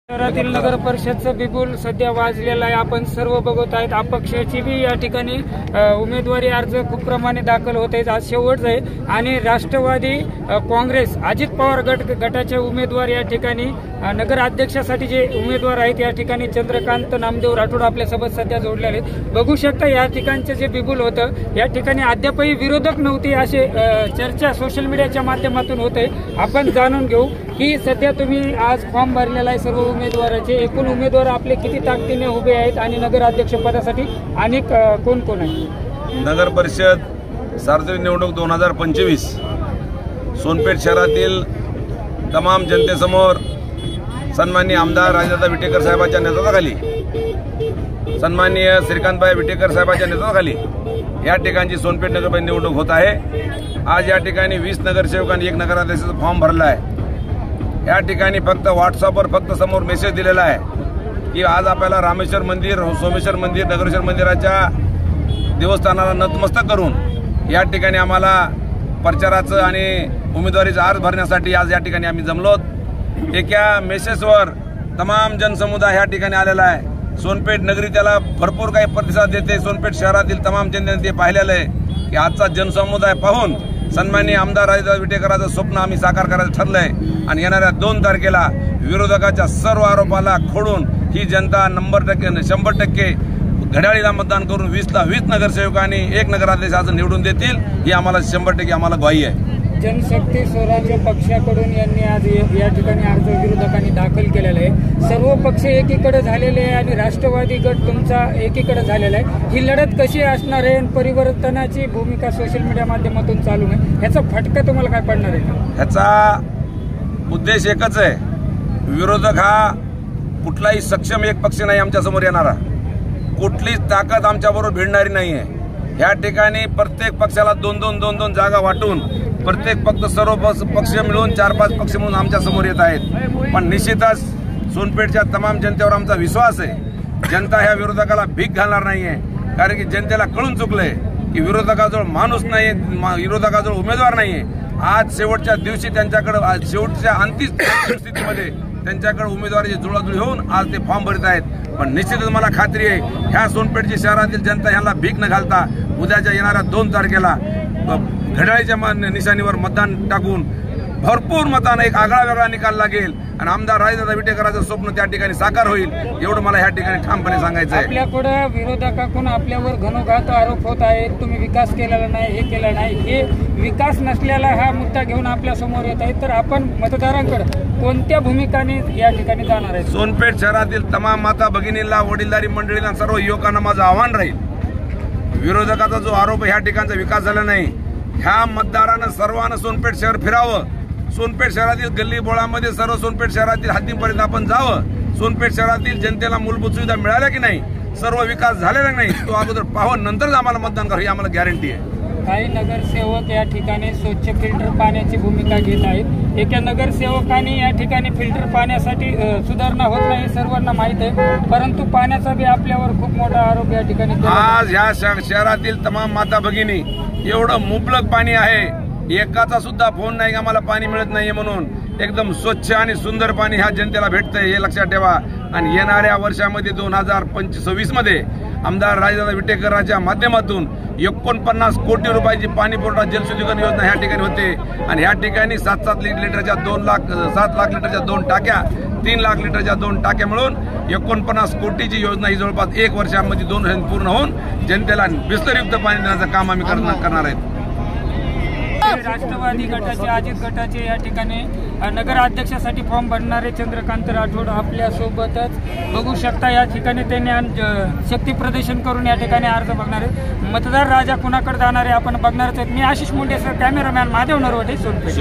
शहरातील नगर परिषदचं बिगुल सध्या वाजलेला आहे। आपण सर्व बघत आहेत। अपक्षाची बी या ठिकाणी उमेदवारी अर्ज खूप प्रमाणे दाखल होत आहेत। आज शेवटच आहे आणि राष्ट्रवादी काँग्रेस अजित पवार गटाचे उमेदवार या ठिकाणी नगर अध्यक्षासाठी जे उमेदवार आहेत या ठिकाणी चंद्रकांत नामदेव राठोड आपल्यासोबत सध्या जोडलेले आहेत। बघू शकता या ठिकाणचे जे बिगुल होतं या ठिकाणी अद्यापही विरोधक नव्हते असे चर्चा सोशल मीडियाच्या माध्यमातून होते। आपण जाणून घेऊ की सध्या तुम्ही आज फॉर्म भरलेला आहे सर्व उमेदवाराचे एकूण उमेदवार आपले किती ताकदीने उभे आहेत आणि नगर अध्यक्ष पदासाठी आणि कोण कोण आहे। नगर परिषद सार्वत्रिक निवडणूक 2025 सोनपेठ शहरातील तमाम जनतेसमोर सन्माननीय आमदार राजदादा विटेकर साहेबांच्या नेतृत्वाखाली सन्माननीय श्रीकांतभाई विटेकर साहेबांच्या नेतृत्वाखाली या ठिकाणची सोनपेठ नगर निवडणूक होत आहे। आज या ठिकाणी 20 नगरसेवकांनी एक नगराध्यक्षाचा फॉर्म भरला आहे। या ठिकाणी फक्त व्हॉट्सअपवर फक्त समोर मेसेज दिलेला आहे की आज आपल्याला रामेश्वर मंदिर सोमेश्वर मंदिर नगरेश्वर मंदिराच्या देवस्थानाला नतमस्तक करून या ठिकाणी आम्हाला प्रचाराचं आणि उमेदवारीचा अर्ज भरण्यासाठी आज या ठिकाणी आम्ही जमलोत। एका मेसेजवर तमाम जनसमुदाय या ठिकाणी आलेला आहे। सोनपेठ नगरी त्याला भरपूर काही प्रतिसाद देते। सोनपेठ शहरातील तमाम जनतेने ते पाहिलेलं आहे की आजचा जनसमुदाय पाहून सन्माननीय आमदार राजदादा विटेकरांचं स्वप्न आम्ही साकार करायचं ठरलंय आणि येणाऱ्या 2 तारखेला विरोधकाच्या सर्व आरोपाला खोडून ही जनता 100% घड्याळीला मतदान करून 20ला 20 नगरसेवकांनी एक नगराध्यक्षाचं निवडून देतील ही आम्हाला 100% आम्हाला ग्वाही आहे। जनशक्ती स्वराज्य पक्षाकडून यांनी आज या ठिकाणी अर्ज विरोधकांनी दाखल केलेला आहे। सर्व पक्ष एकीकडे झालेले आहे आणि राष्ट्रवादी गट तुमचा एकीकडे झालेला आहे। ही लढत कशी असणार आहे? परिवर्तनाची भूमिका सोशल मीडिया माध्यमातून चालू आहे, ह्याचा फटका तुम्हाला काय पडणार आहे? ह्याचा उद्देश एकच आहे, विरोधक हा कुठलाही सक्षम एक पक्ष नाही आमच्या समोर येणारा, कुठलीच ताकद आमच्याबरोबर भिडणारी नाही आहे। ह्या ठिकाणी प्रत्येक पक्षाला 2-2 जागा वाटून प्रत्येक सर्व पक्ष मिळून 4-5 पक्ष म्हणून आमच्या समोर येत आहेत। पण निश्चितच सोनपेठच्या तमाम जनतेवर आमचा विश्वास आहे। जनता ह्या विरोधकाला भीक घालणार नाहीये, कारण की जनतेला कळून चुकलंय की विरोधकाजवळ माणूस नाही, विरोधकाजवळ उमेदवार नाहीये। आज शेवटच्या दिवशी त्यांच्याकडे शेवटच्या अंतिम स्थितीमध्ये त्यांच्याकडे उमेदवाराची जुळाजुळी होऊन आज ते फॉर्म भरत आहेत। पण निश्चितच मला खात्री आहे ह्या सोनपेठची शहरातील जनता ह्याला भीक न घालता उद्याच्या येणाऱ्या 2 तारखेला घड्याळीच्या निशाणीवर मतदान टाकून भरपूर मताने एक आगळा वेगळा निकाल लागेल आणि आमदार राजदादा विटेकरांचं स्वप्न त्या ठिकाणी साकार होईल एवढं मला ह्या ठिकाणी ठामपणे सांगायचं आहे। आपल्याकडे विरोधकाकडून आपल्यावर घनोघात आरोप होत आहेत, तुम्ही विकास केलेला नाही, हे केलं नाही, हे विकास नसलेला हा मुद्दा घेऊन आपल्या समोर येत आहे। तर आपण मतदारांकडे कोणत्या भूमिकाने या ठिकाणी जाणार आहे? सोनपेठ शहरातील तमाम माता भगिनींना वडीलधारी मंडळींना सर्व युवकांना माझं आव्हान राहील, विरोधकाचा जो आरोप ह्या ठिकाणचा विकास झाला नाही, ह्या मतदारानं सर्वांना सोनपेठ शहर फिरावं। सोनपेठ शहरातील गल्ली बोळामध्ये सर्व सोनपेठ शहरातील हद्दीपर्यंत आपण जावं। सोनपेठ शहरातील जनतेला मूलभूत सुविधा मिळाल्या की नाही, सर्व विकास झालेला नाही, तो अगोदर पाहून नंतरच आम्हाला मतदान करा ही आम्हाला गॅरंटी आहे। काही नगरसेवक या ठिकाणी स्वच्छ फिल्टर पाण्याची भूमिका घेत आहेत। एका नगरसेवकांनी या ठिकाणी फिल्टर पाण्यासाठी सुधारणा होत नाही सर्वांना माहित आहे, परंतु पाण्याचा बी आपल्यावर खूप मोठा आरोप या ठिकाणी आज ह्या शहरातील तमाम माता भगिनी एवढं मुबलक पाणी आहे, एकाचा सुद्धा फोन नाही आम्हाला पाणी मिळत नाहीये म्हणून। एकदम स्वच्छ आणि सुंदर पाणी ह्या जनतेला भेटतंय हे लक्षात ठेवा। आणि येणाऱ्या वर्षामध्ये 2026 मध्ये आमदार राजदादा विटेकरांच्या माध्यमातून 49 कोटी रुपयाची पाणी पुरवठा जलशुद्धीकरण योजना ह्या ठिकाणी होते आणि ह्या ठिकाणी 7 लिटरच्या 7 लाख लिटरच्या 2 टाक्या 3 लाख लिटरच्या 2 टाक्या मिळून 49 कोटीची योजना ही जवळपास 1 वर्षामध्ये 2 वर्षांनी पूर्ण होऊन जनतेला बिस्तरयुक्त पाणी देण्याचं काम आम्ही करणार आहेत। राष्ट्रवादी गटाचे अजित गटाचे या ठिकाणी नगर अध्यक्षासाठी फॉर्म भरणारे चंद्रकांत राठोड आपल्या सोबतच बघू शकता। या ठिकाणी त्यांनी शक्ती प्रदर्शन करून या ठिकाणी अर्ज बघणार आहेत। मतदार राजा कुणाकडे जाणार आहे आपण बघणारच आहेत। मी आशिष मुंडे सर, कॅमेरामॅन महादेव नरवटे, सोनपेठ।